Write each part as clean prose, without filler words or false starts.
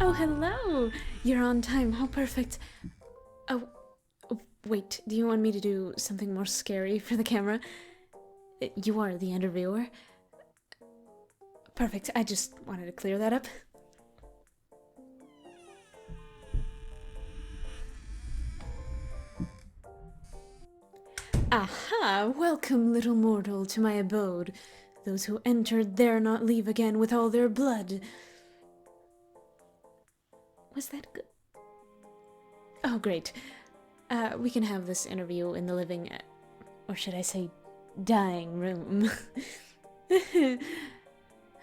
Oh, hello! You're on time. How perfect. Oh, wait. Do you want me to do something more scary for the camera? You are the interviewer. Perfect. I just wanted to clear that up. Aha! Welcome, little mortal, to my abode. Those who entered dare not leave again with all their blood. Was that good? Oh, great. We can have this interview in the living, or should I say, dying room. I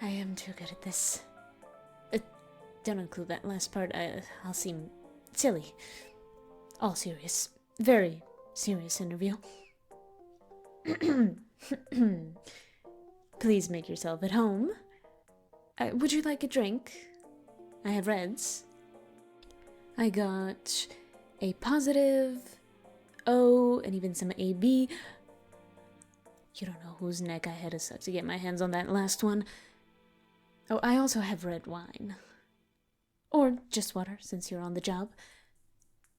am too good at this. Don't include that last part. I'll seem silly. All serious. Very serious interview. Please make yourself at home. Would you like a drink? I have reds. I got A positive, O, and even some AB. You don't know whose neck I had to suck to get my hands on that last one. Oh, I also have red wine. Or just water, since you're on the job.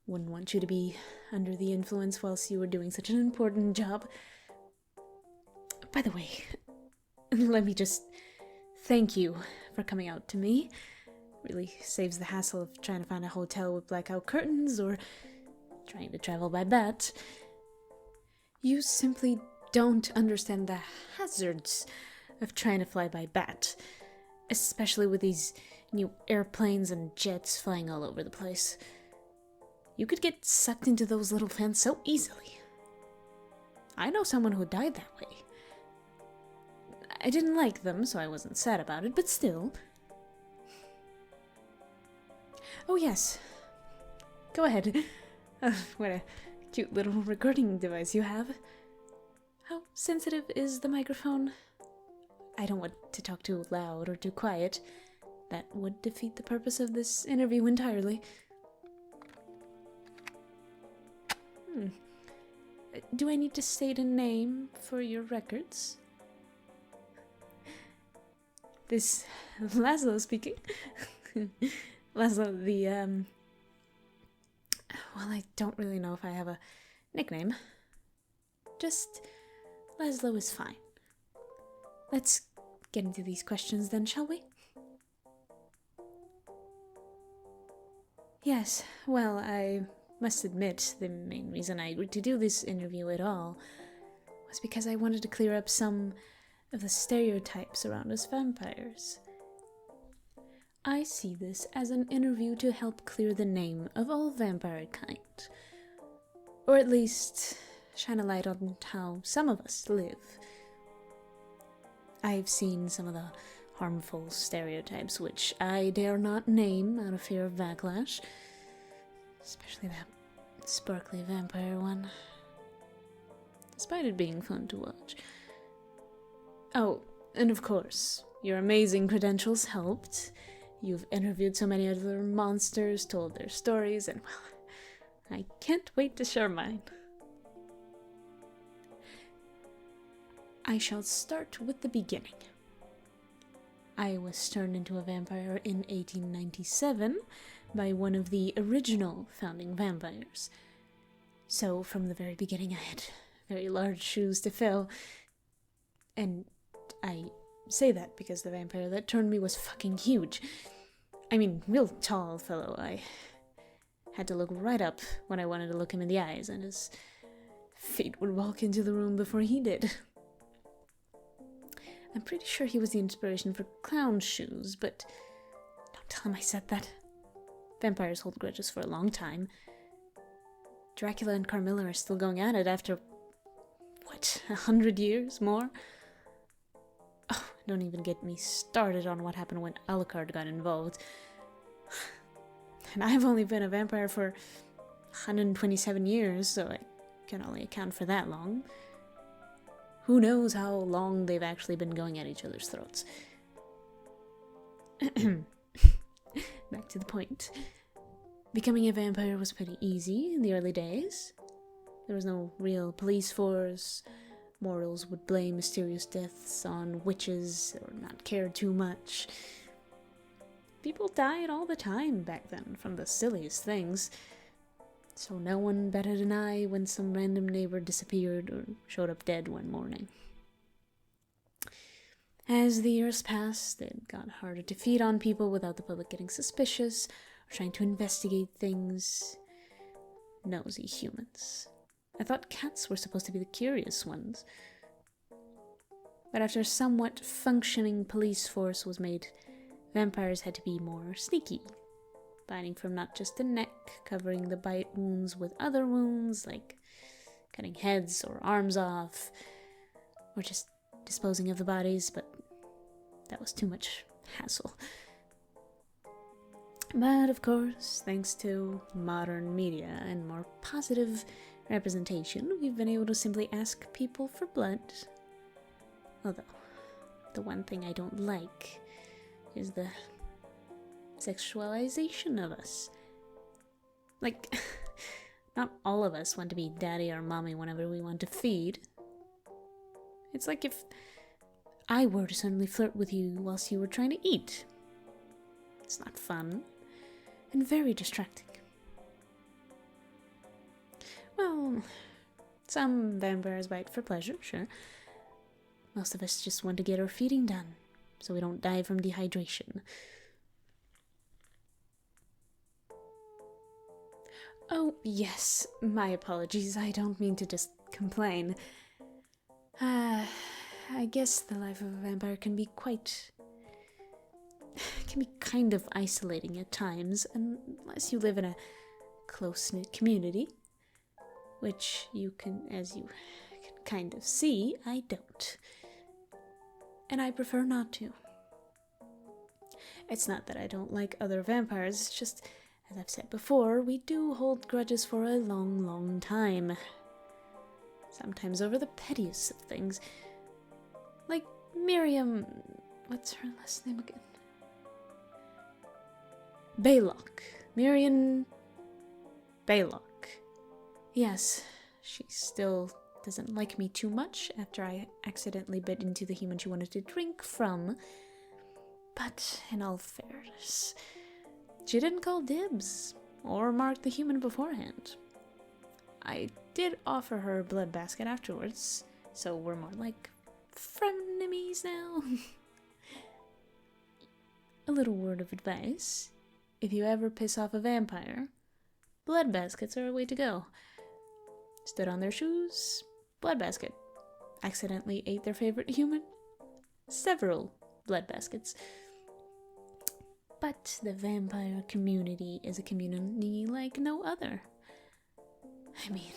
Wouldn't want you to be under the influence whilst you were doing such an important job. By the way, let me just thank you for coming out to me. Really saves the hassle of trying to find a hotel with blackout curtains or trying to travel by bat. You simply don't understand the hazards of trying to fly by bat, especially with these new airplanes and jets flying all over the place. You could get sucked into those little fans so easily. I know someone who died that way. I didn't like them, so I wasn't sad about it, but still. Oh yes. Go ahead. What a cute little recording device you have. How sensitive is the microphone? I don't want to talk too loud or too quiet. That would defeat the purpose of this interview entirely. Do I need to state a name for your records? This Laszlo speaking. Laszlo, well, I don't really know if I have a nickname. Just Laszlo is fine. Let's get into these questions then, shall we? Yes, well, I must admit the main reason I agreed to do this interview at all was because I wanted to clear up some of the stereotypes around us vampires. I see this as an interview to help clear the name of all vampire kind, or at least shine a light on how some of us live. I've seen some of the harmful stereotypes which I dare not name out of fear of backlash, especially that sparkly vampire one, despite it being fun to watch. Oh, and of course, your amazing credentials helped. You've interviewed so many other monsters, told their stories, and well, I can't wait to share mine. I shall start with the beginning. I was turned into a vampire in 1897 by one of the original founding vampires. So from the very beginning I had very large shoes to fill. And I say that because the vampire that turned me was fucking huge. I mean, real tall fellow. I had to look right up when I wanted to look him in the eyes, and his feet would walk into the room before he did. I'm pretty sure he was the inspiration for clown shoes, but don't tell him I said that. Vampires hold grudges for a long time. Dracula and Carmilla are still going at it after, 100 years more? Oh, don't even get me started on what happened when Alucard got involved. And I've only been a vampire for 127 years, so I can only account for that long. Who knows how long they've actually been going at each other's throats. Back to the point. Becoming a vampire was pretty easy in the early days. There was no real police force. Mortals would blame mysterious deaths on witches or not care too much. people died all the time back then from the silliest things. So no one better deny when some random neighbor disappeared or showed up dead one morning. As the years passed, it got harder to feed on people without the public getting suspicious or trying to investigate things. Nosy humans. I thought cats were supposed to be the curious ones. But after a somewhat functioning police force was made, vampires had to be more sneaky, biting from not just the neck, covering the bite wounds with other wounds, like cutting heads or arms off, or just disposing of the bodies, but that was too much hassle. But of course, thanks to modern media and more positive representation, we've been able to simply ask people for blood. Although, the one thing I don't like is the sexualization of us. Like, not all of us want to be daddy or mommy whenever we want to feed. It's like if I were to suddenly flirt with you whilst you were trying to eat. It's not fun, and very distracting. Well, some vampires bite for pleasure, sure. Most of us just want to get our feeding done, so we don't die from dehydration. Oh, yes, my apologies, I don't mean to just complain. I guess the life of a vampire can be kind of isolating at times, unless you live in a close-knit community, which you can, as you can kind of see, I don't. And I prefer not to. It's not that I don't like other vampires, it's just, as I've said before, we do hold grudges for a long, long time. Sometimes over the pettiest of things. Like Miriam... what's her last name again? Baylock. Miriam Baylock. Yes, she still doesn't like me too much after I accidentally bit into the human she wanted to drink from. But in all fairness, she didn't call dibs or mark the human beforehand. I did offer her a blood basket afterwards, so we're more like frenemies now. A little word of advice. If you ever piss off a vampire, blood baskets are a way to go. Stood on their shoes, blood basket. Accidentally ate their favorite human, several blood baskets. But the vampire community is a community like no other. I mean,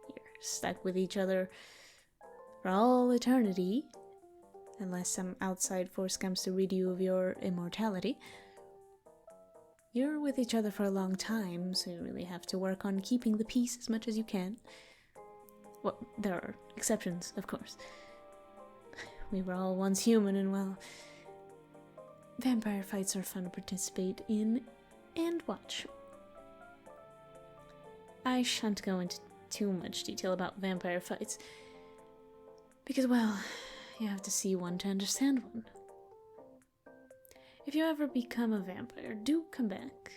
you're stuck with each other for all eternity, unless some outside force comes to rid you of your immortality. You're with each other for a long time, so you really have to work on keeping the peace as much as you can. Well, there are exceptions, of course. We were all once human, and well, vampire fights are fun to participate in and watch. I shan't go into too much detail about vampire fights, because, well, you have to see one to understand one. If you ever become a vampire, do come back,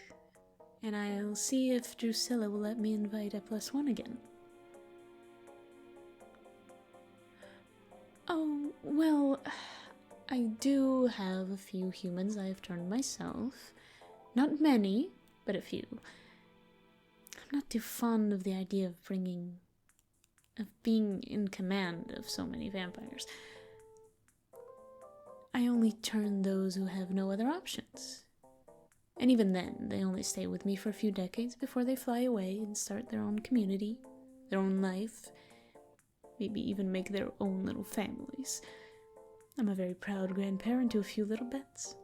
and I'll see if Drusilla will let me invite a +1 again. Oh, well, I do have a few humans I have turned myself. Not many, but a few. I'm not too fond of the idea of being in command of so many vampires. I only turn those who have no other options. And even then, they only stay with me for a few decades before they fly away and start their own community, their own life, maybe even make their own little families. I'm a very proud grandparent to a few little bets.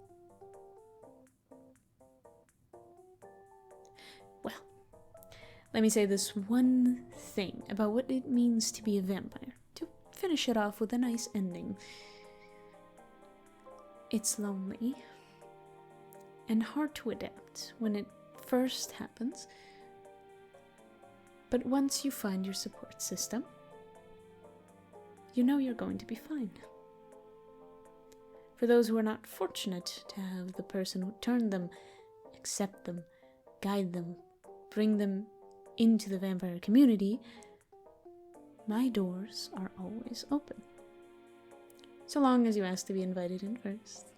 Well, let me say this one thing about what it means to be a vampire, to finish it off with a nice ending. It's lonely and hard to adapt when it first happens, but once you find your support system, you know you're going to be fine. For those who are not fortunate to have the person who turned them accept them, guide them, bring them into the vampire community, my doors are always open. So long as you ask to be invited in first.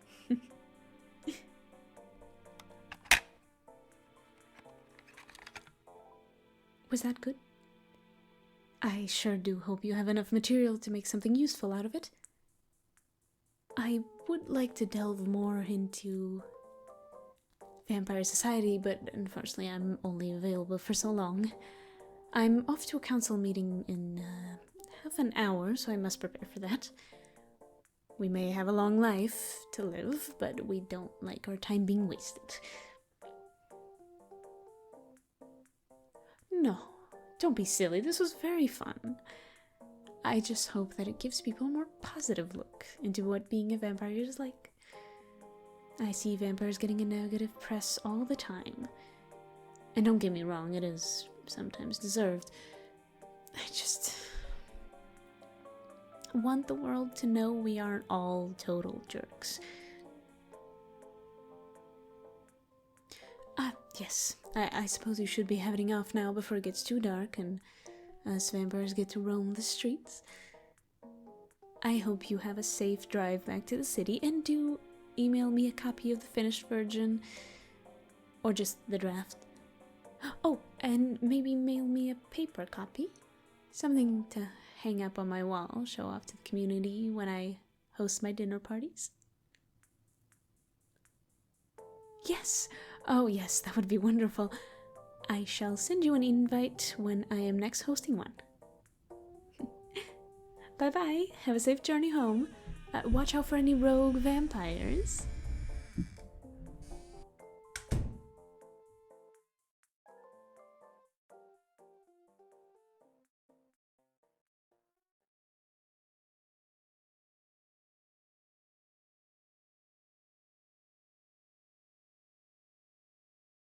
Was that good? I sure do hope you have enough material to make something useful out of it. I would like to delve more into Vampire Society, but unfortunately I'm only available for so long. I'm off to a council meeting in half an hour, so I must prepare for that. We may have a long life to live, but we don't like our time being wasted. No, don't be silly. This was very fun. I just hope that it gives people a more positive look into what being a vampire is like. I see vampires getting a negative press all the time. And don't get me wrong, it is sometimes deserved. I just want the world to know we aren't all total jerks. Yes, I suppose you should be heading off now before it gets too dark and us vampires get to roam the streets. I hope you have a safe drive back to the city, and do email me a copy of the finished version, or just the draft. Oh, and maybe mail me a paper copy. Something to hang up on my wall, show off to the community when I host my dinner parties. Yes! Oh yes, that would be wonderful. I shall send you an invite when I am next hosting one. Bye-bye. Have a safe journey home. Watch out for any rogue vampires.